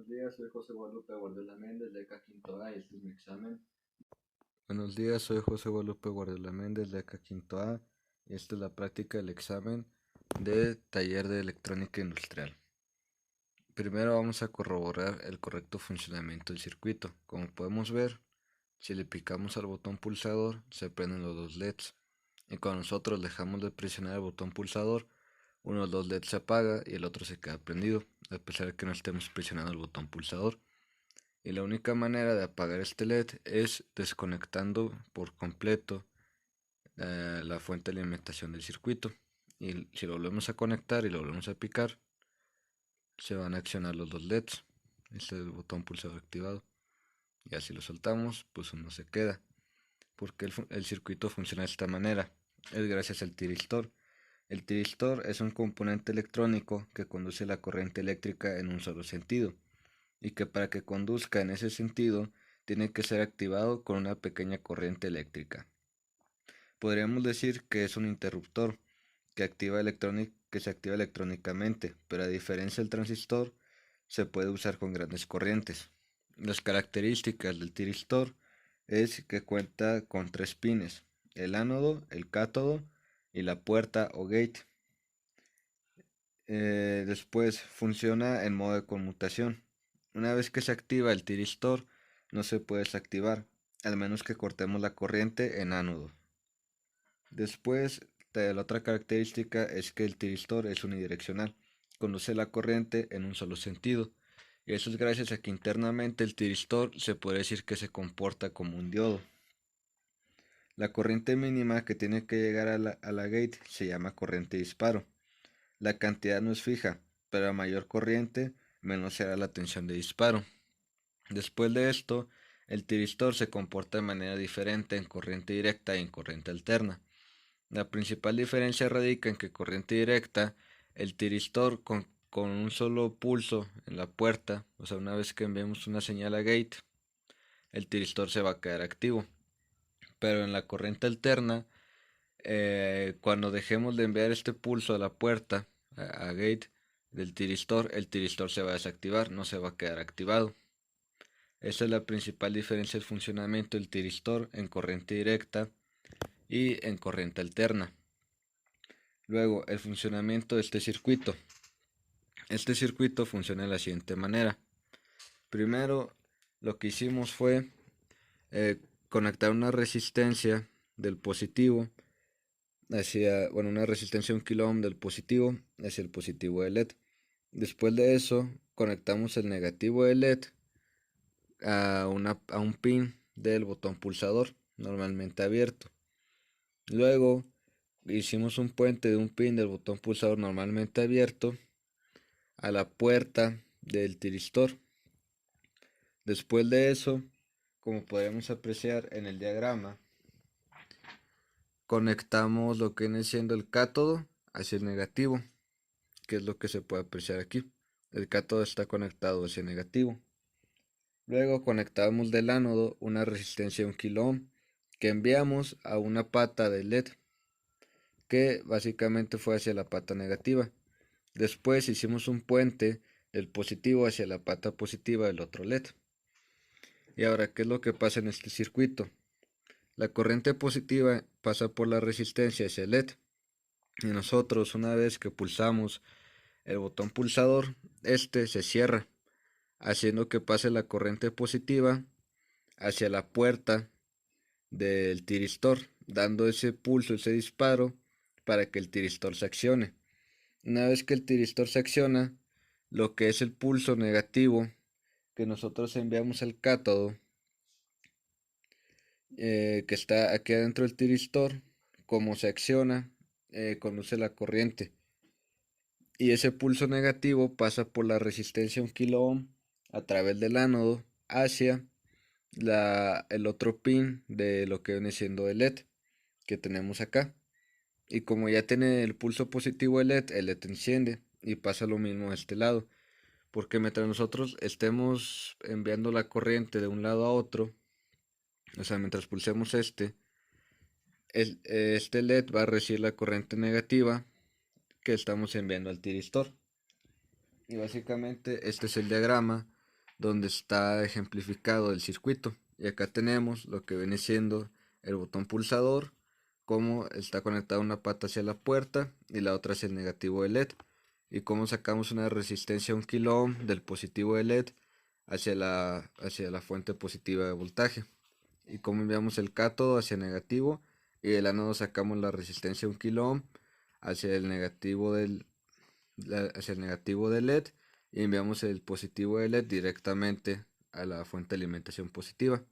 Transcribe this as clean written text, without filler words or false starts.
Buenos días, soy José Guadalupe Guardiola Méndez de ECA Quinto A y este es mi examen. Buenos días, soy José Guadalupe Guardiola Méndez de ECA Quinto A y esta es la práctica del examen de taller de electrónica industrial. Primero vamos a corroborar el correcto funcionamiento del circuito. Como podemos ver, si le picamos al botón pulsador se prenden los dos LEDs y cuando nosotros dejamos de presionar el botón pulsador, uno de los dos LEDs se apaga y el otro se queda prendido, a pesar de que no estemos presionando el botón pulsador. Y la única manera de apagar este LED es desconectando por completo la fuente de alimentación del circuito. Y si lo volvemos a conectar y lo volvemos a picar, se van a accionar los dos LEDs. Este es el botón pulsador activado. Y así lo soltamos, pues uno se queda. Porque el circuito funciona de esta manera. Es gracias al tiristor. El tiristor es un componente electrónico que conduce la corriente eléctrica en un solo sentido, y que para que conduzca en ese sentido tiene que ser activado con una pequeña corriente eléctrica. Podríamos decir que es un interruptor que se activa electrónicamente, pero a diferencia del transistor, se puede usar con grandes corrientes. Las características del tiristor es que cuenta con tres pines: el ánodo, el cátodo y la puerta o gate. Después funciona en modo de conmutación. Una vez que se activa el tiristor, no se puede desactivar, al menos que cortemos la corriente en ánodo. Después, la otra característica es que el tiristor es unidireccional, conduce la corriente en un solo sentido. Y eso es gracias a que internamente el tiristor se puede decir que se comporta como un diodo. La corriente mínima que tiene que llegar a la gate se llama corriente disparo. La cantidad no es fija, pero a mayor corriente, menos será la tensión de disparo. Después de esto, el tiristor se comporta de manera diferente en corriente directa y en corriente alterna. La principal diferencia radica en que corriente directa, el tiristor con un solo pulso en la puerta, o sea, una vez que enviamos una señal a gate, el tiristor se va a quedar activo. Pero en la corriente alterna, cuando dejemos de enviar este pulso a la puerta, a gate del tiristor, el tiristor se va a desactivar, no se va a quedar activado. Esa es la principal diferencia del funcionamiento del tiristor en corriente directa y en corriente alterna. Luego, el funcionamiento de este circuito. Este circuito funciona de la siguiente manera. Primero, lo que hicimos fue conectar una resistencia del positivo una resistencia de 1 kilo ohm del positivo hacia el positivo del LED. Después de eso, conectamos el negativo del LED a un pin del botón pulsador, normalmente abierto. Luego, hicimos un puente de un pin del botón pulsador normalmente abierto a la puerta del tiristor. Después de eso, como podemos apreciar en el diagrama, conectamos lo que viene siendo el cátodo hacia el negativo, que es lo que se puede apreciar aquí. El cátodo está conectado hacia el negativo. Luego conectamos del ánodo una resistencia de 1 kilo ohm que enviamos a una pata de LED, que básicamente fue hacia la pata negativa. Después hicimos un puente del positivo hacia la pata positiva del otro LED. Y ahora, ¿qué es lo que pasa en este circuito? La corriente positiva pasa por la resistencia hacia el LED. Y nosotros, una vez que pulsamos el botón pulsador, este se cierra, haciendo que pase la corriente positiva hacia la puerta del tiristor, dando ese pulso, ese disparo, para que el tiristor se accione. Una vez que el tiristor se acciona, lo que es el pulso negativo que nosotros enviamos al cátodo, que está aquí adentro del tiristor, como se acciona, conduce la corriente. Y ese pulso negativo pasa por la resistencia 1 kilo ohm a través del ánodo hacia el otro pin de lo que viene siendo el LED que tenemos acá. Y como ya tiene el pulso positivo el LED enciende y pasa lo mismo a este lado. Porque mientras nosotros estemos enviando la corriente de un lado a otro, o sea, mientras pulsemos este LED va a recibir la corriente negativa que estamos enviando al tiristor. Y básicamente este es el diagrama donde está ejemplificado el circuito. Y acá tenemos lo que viene siendo el botón pulsador, cómo está conectada una pata hacia la puerta y la otra hacia el negativo de LED, y cómo sacamos una resistencia 1 kΩ del positivo de LED hacia la fuente positiva de voltaje, y cómo enviamos el cátodo hacia negativo, y del ánodo sacamos la resistencia 1 kΩ hacia el negativo hacia el negativo de LED, y enviamos el positivo de LED directamente a la fuente de alimentación positiva.